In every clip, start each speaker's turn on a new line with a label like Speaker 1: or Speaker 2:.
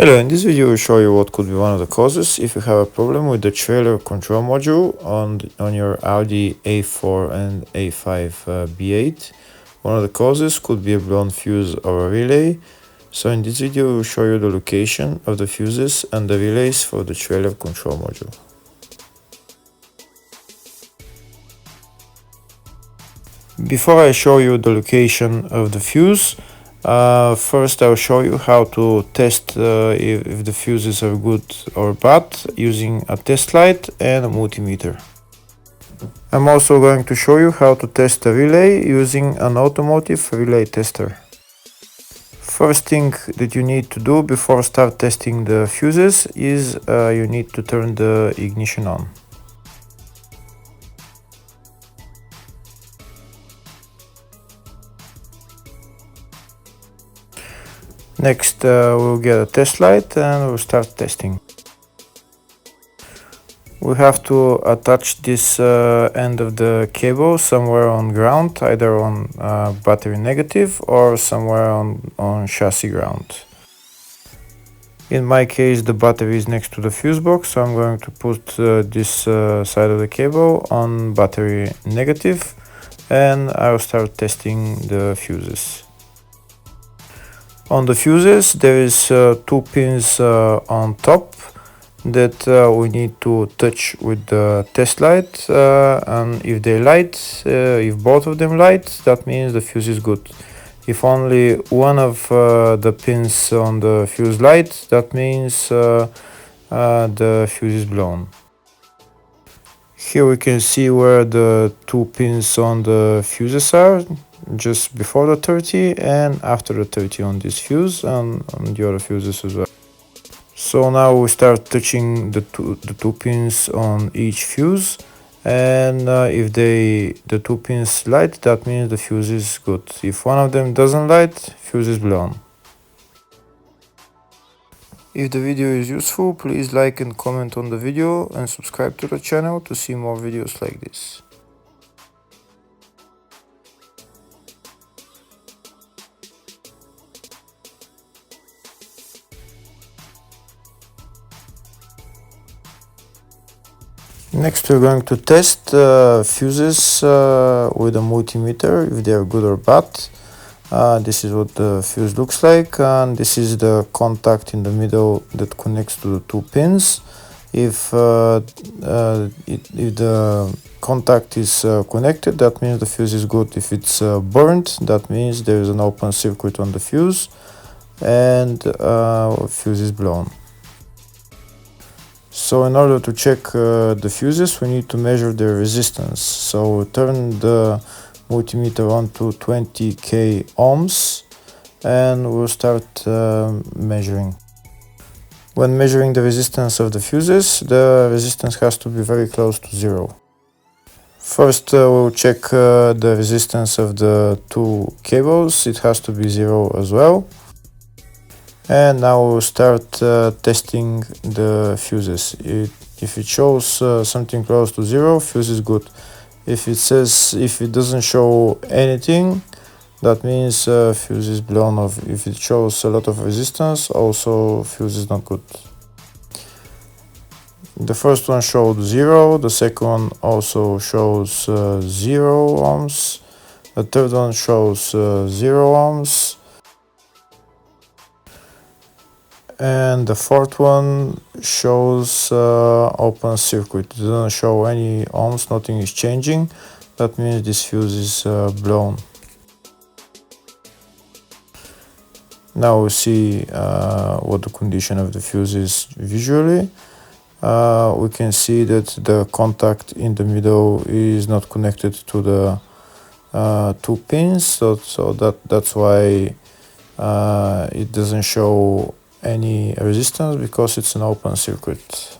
Speaker 1: Hello, in this video we'll show you what could be one of the causes if you have a problem with the trailer control module on your Audi A4 and A5 B8. One of the causes could be a blown fuse or a relay. So in this video we'll show you the location of the fuses and the relays for the trailer control module. Before I show you the location of the fuse, first I'll show you how to test if the fuses are good or bad using a test light and a multimeter. I'm also going to show you how to test a relay using an automotive relay tester. First thing that you need to do before start testing the fuses is you need to turn the ignition on. Next we'll get a test light and we'll start testing. We have to attach this end of the cable somewhere on ground, either on battery negative or somewhere on chassis ground. In my case the battery is next to the fuse box, so I'm going to put this side of the cable on battery negative and I'll start testing the fuses. On the fuses there is two pins on top that we need to touch with the test light, and if they light, if both of them light, that means the fuse is good. If only one of the pins on the fuse light, that means the fuse is blown. Here we can see where the two pins on the fuses are, just before the 30 and after the 30 on this fuse and on the other fuses as well. So now we start touching the two pins on each fuse, and if the two pins light, that means the fuse is good. If one of them doesn't light, fuse is blown. If the video is useful, please like and comment on the video and subscribe to the channel to see more videos like this. Next we're going to test fuses with a multimeter, if they are good or bad. This is what the fuse looks like, and this is the contact in the middle that connects to the two pins. If the contact is connected, that means the fuse is good. If it's burnt, that means there is an open circuit on the fuse and fuse is blown. So in order to check the fuses, we need to measure their resistance. So we turn the multimeter on to 20k ohms and we'll start measuring. When measuring the resistance of the fuses, the resistance has to be very close to zero. First we'll check the resistance of the two cables. It has to be zero as well. And now we'll start testing the fuses. If it shows something close to zero, fuse is good. If it doesn't show anything, that means fuse is blown off. If it shows a lot of resistance, also fuse is not good. The first one showed 0, the second one also shows 0 ohms, the third one shows 0 ohms, and the fourth one shows open circuit. It doesn't show any ohms, nothing is changing. That means this fuse is blown. Now we see what the condition of the fuse is visually. We can see that the contact in the middle is not connected to the two pins, so that's why it doesn't show any resistance, because it's an open circuit.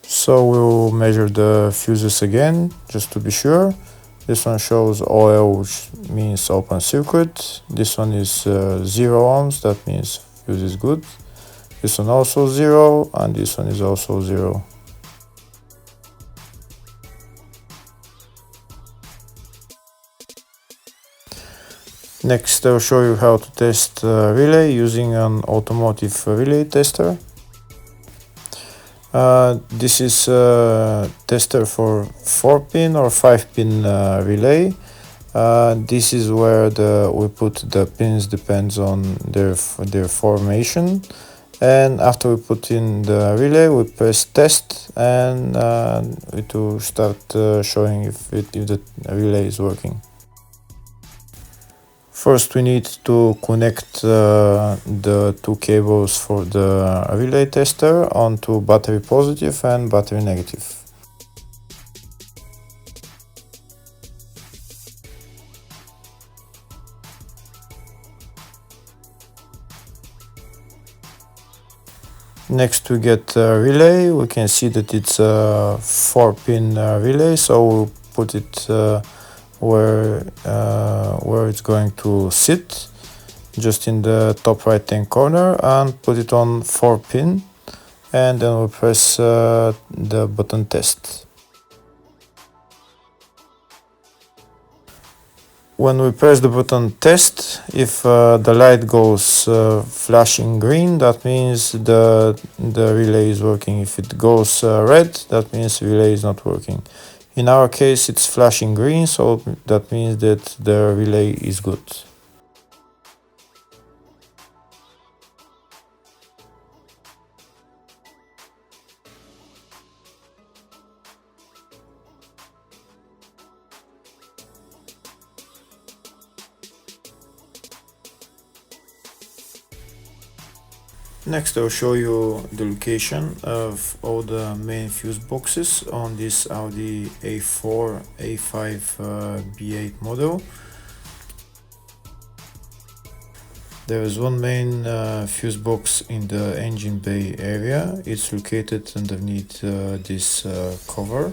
Speaker 1: So we'll measure the fuses again just to be sure. This one shows OL, which means open circuit. This one is 0 ohms, that means fuse is good. This one also 0, and this one is also 0. Next, I'll show you how to test relay using an automotive relay tester. This is a tester for 4-pin or 5-pin relay. This is where we put the pins, depends on their formation. And after we put in the relay, we press test, and it will start showing if the relay is working. First, we need to connect the two cables for the relay tester onto battery positive and battery negative. Next, we get a relay. We can see that it's a 4-pin relay, so we'll put it where it's going to sit, just in the top right hand corner, and put it on 4-pin, and then we'll press the button test. When we press the button test, if the light goes flashing green, that means the relay is working. If it goes red, that means the relay is not working. In our case, it's flashing green, so that means that the relay is good. Next, I'll show you the location of all the main fuse boxes on this Audi A4 A5 B8 model. There is one main fuse box in the engine bay area. It's located underneath this cover.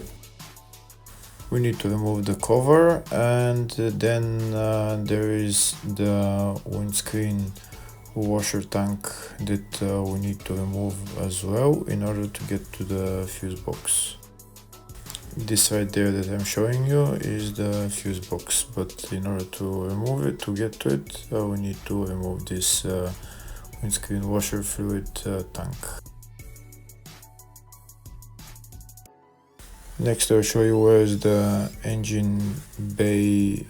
Speaker 1: We need to remove the cover, and then there is the windscreen washer tank that we need to remove as well in order to get to the fuse box. This right there that I'm showing you is the fuse box, but in order to remove it, to get to it, we need to remove this windscreen washer fluid tank. Next, I'll show you where is the engine bay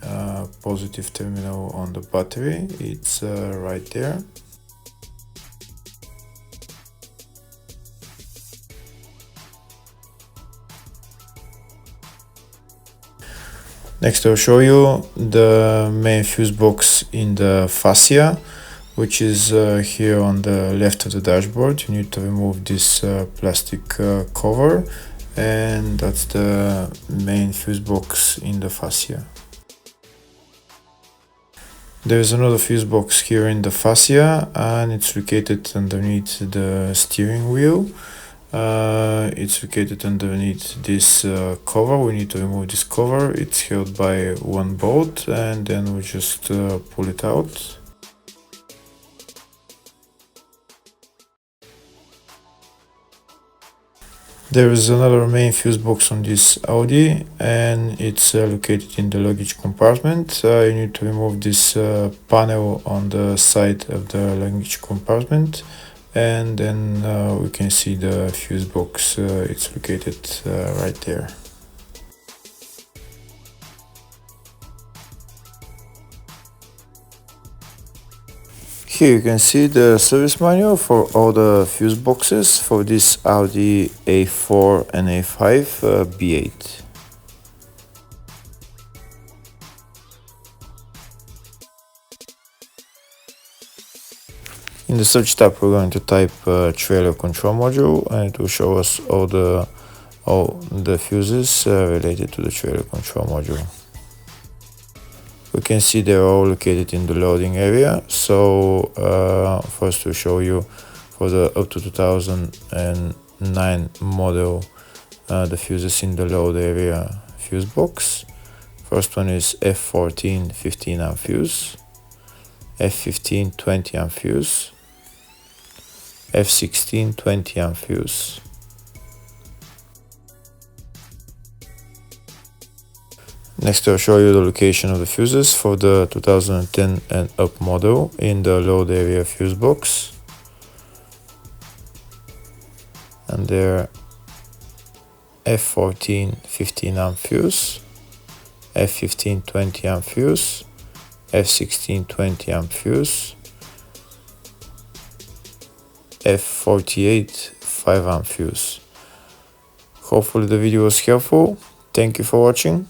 Speaker 1: positive terminal on the battery. It's right there. Next, I'll show you the main fuse box in the fascia, which is here on the left of the dashboard. You need to remove this plastic cover, and that's the main fuse box in the fascia. There's another fuse box here in the fascia, and it's located underneath the steering wheel. It's located underneath this cover. We need to remove this cover. It's held by one bolt, and then we just pull it out. There is another main fuse box on this Audi, and it's located in the luggage compartment. You need to remove this panel on the side of the luggage compartment, and then we can see the fuse box. It's located right there. Here you can see the service manual for all the fuse boxes for this Audi A4 and A5 B8. In the search tab, we're going to type trailer control module, and it will show us all the fuses related to the trailer control module. We can see they're all located in the loading area. So first we'll show you for the up to 2009 model the fuses in the load area fuse box. First one is F14 15 amp fuse, F15 20 amp fuse, F16 20 amp fuse, Next, I'll show you the location of the fuses for the 2010 and up model in the load area fuse box. And they're F14 15 amp fuse, F15 20 amp fuse, F16 20 amp fuse, F48 5 amp fuse. Hopefully the video was helpful. Thank you for watching.